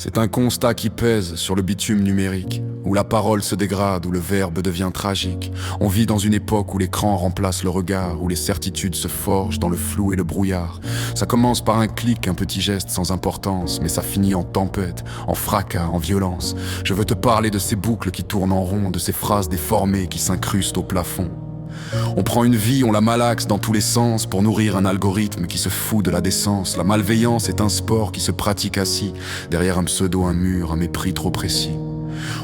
C'est un constat qui pèse sur le bitume numérique, où la parole se dégrade, où le verbe devient tragique. On vit dans une époque où l'écran remplace le regard, où les certitudes se forgent dans le flou et le brouillard. Ça commence par un clic, un petit geste sans importance, mais ça finit en tempête, en fracas, en violence. Je veux te parler de ces boucles qui tournent en rond, de ces phrases déformées qui s'incrustent au plafond. On prend une vie, on la malaxe dans tous les sens pour nourrir un algorithme qui se fout de la décence. La malveillance est un sport qui se pratique assis, derrière un pseudo, un mur, un mépris trop précis.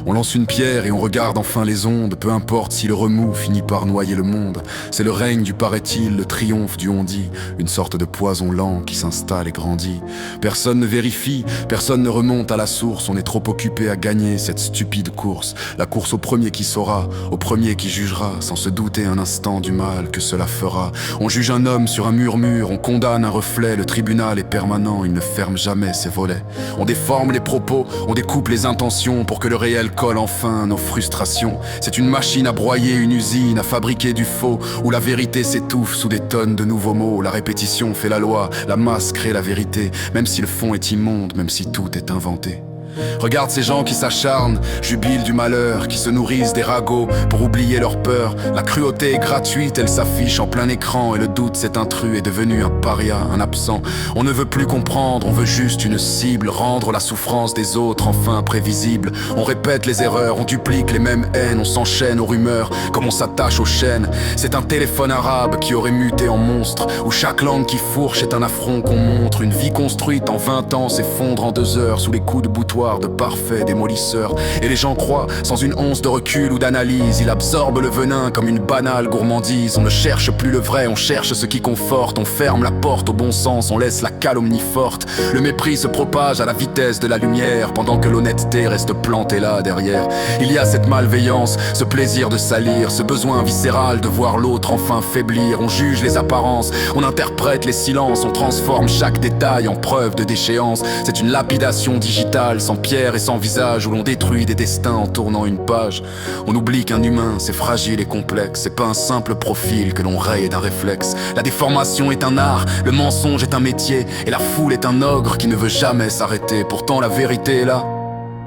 On lance une pierre et on regarde enfin les ondes, peu importe si le remous finit par noyer le monde. C'est le règne du paraît-il, le triomphe du on-dit, une sorte de poison lent qui s'installe et grandit. Personne ne vérifie, personne ne remonte à la source, on est trop occupé à gagner cette stupide course. La course au premier qui saura, au premier qui jugera, sans se douter un instant du mal que cela fera. On juge un homme sur un murmure, on condamne un reflet, le tribunal est permanent, il ne ferme jamais ses volets. On déforme les propos, on découpe les intentions pour que le réel colle enfin nos frustrations. C'est une machine à broyer, une usine à fabriquer du faux, où la vérité s'étouffe sous des tonnes de nouveaux mots. La répétition fait la loi, la masse crée la vérité, même si le fond est immonde, même si tout est inventé. Regarde ces gens qui s'acharnent, jubilent du malheur, qui se nourrissent des ragots pour oublier leur peur. La cruauté est gratuite, elle s'affiche en plein écran, et le doute, cet intrus, est devenu un paria, un absent. On ne veut plus comprendre, on veut juste une cible, rendre la souffrance des autres enfin prévisible. On répète les erreurs, on duplique les mêmes haines, on s'enchaîne aux rumeurs comme on s'attache aux chaînes. C'est un téléphone arabe qui aurait muté en monstre, où chaque langue qui fourche est un affront qu'on montre. Une vie construite en 20 ans s'effondre en 2 heures sous les coups de boutoir de parfaits démolisseurs. Et les gens croient, sans une once de recul ou d'analyse, ils absorbent le venin comme une banale gourmandise. On ne cherche plus le vrai, on cherche ce qui conforte. On ferme la porte au bon sens, on laisse la calomnie forte. Le mépris se propage à la vitesse de la lumière, pendant que l'honnêteté reste plantée là derrière. Il y a cette malveillance, ce plaisir de salir, ce besoin viscéral de voir l'autre enfin faiblir. On juge les apparences, on interprète les silences, on transforme chaque détail en preuve de déchéance. C'est une lapidation digitale sans pierre et sans visage, où l'on détruit des destins en tournant une page. On oublie qu'un humain, c'est fragile et complexe, c'est pas un simple profil que l'on raye d'un réflexe. La déformation est un art, le mensonge est un métier, et la foule est un ogre qui ne veut jamais s'arrêter. Pourtant la vérité est là,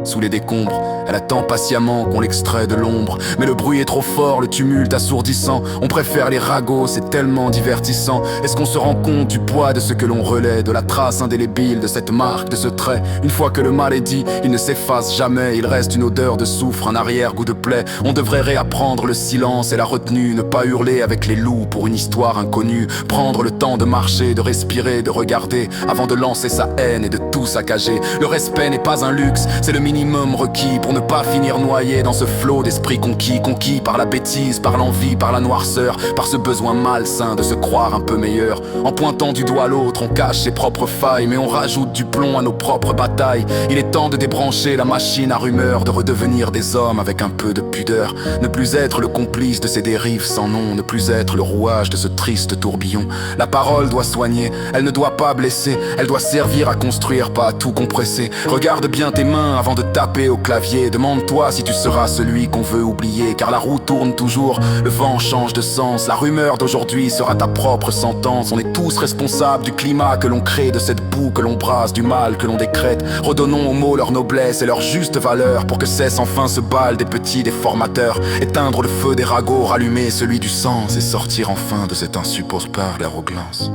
sous les décombres, elle attend patiemment qu'on l'extrait de l'ombre. Mais le bruit est trop fort, le tumulte assourdissant. On préfère les ragots, c'est tellement divertissant. Est-ce qu'on se rend compte du poids de ce que l'on relaie, de la trace indélébile, de cette marque, de ce trait? Une fois que le mal est dit, il ne s'efface jamais. Il reste une odeur de soufre, un arrière-goût de plaie. On devrait réapprendre le silence et la retenue, ne pas hurler avec les loups pour une histoire inconnue. Prendre le temps de marcher, de respirer, de regarder, avant de lancer sa haine et de tout saccager. Le respect n'est pas un luxe, c'est le minimum requis pour ne pas finir noyé dans ce flot d'esprit conquis par la bêtise, par l'envie, par la noirceur, par ce besoin malsain de se croire un peu meilleur. En pointant du doigt l'autre, on cache ses propres failles, mais on rajoute du plomb à nos propres batailles. Il est temps de débrancher la machine à rumeurs, de redevenir des hommes avec un peu de pudeur, ne plus être le complice de ces dérives sans nom, ne plus être le rouage de ce triste tourbillon. La parole doit soigner, elle ne doit pas blesser, elle doit servir à construire, pas à tout compresser. Regarde bien tes mains avant de taper au clavier, demande-toi si tu seras celui qu'on veut oublier, car la roue tourne toujours, le vent change de sens. La rumeur d'aujourd'hui sera ta propre sentence. On est tous responsables du climat que l'on crée, de cette boue que l'on brasse, du mal que l'on décrète. Redonnons aux mots leur noblesse et leur juste valeur, pour que cesse enfin ce bal des petits déformateurs. Éteindre le feu des ragots, rallumer celui du sens, et sortir enfin de cette insupportable arrogance.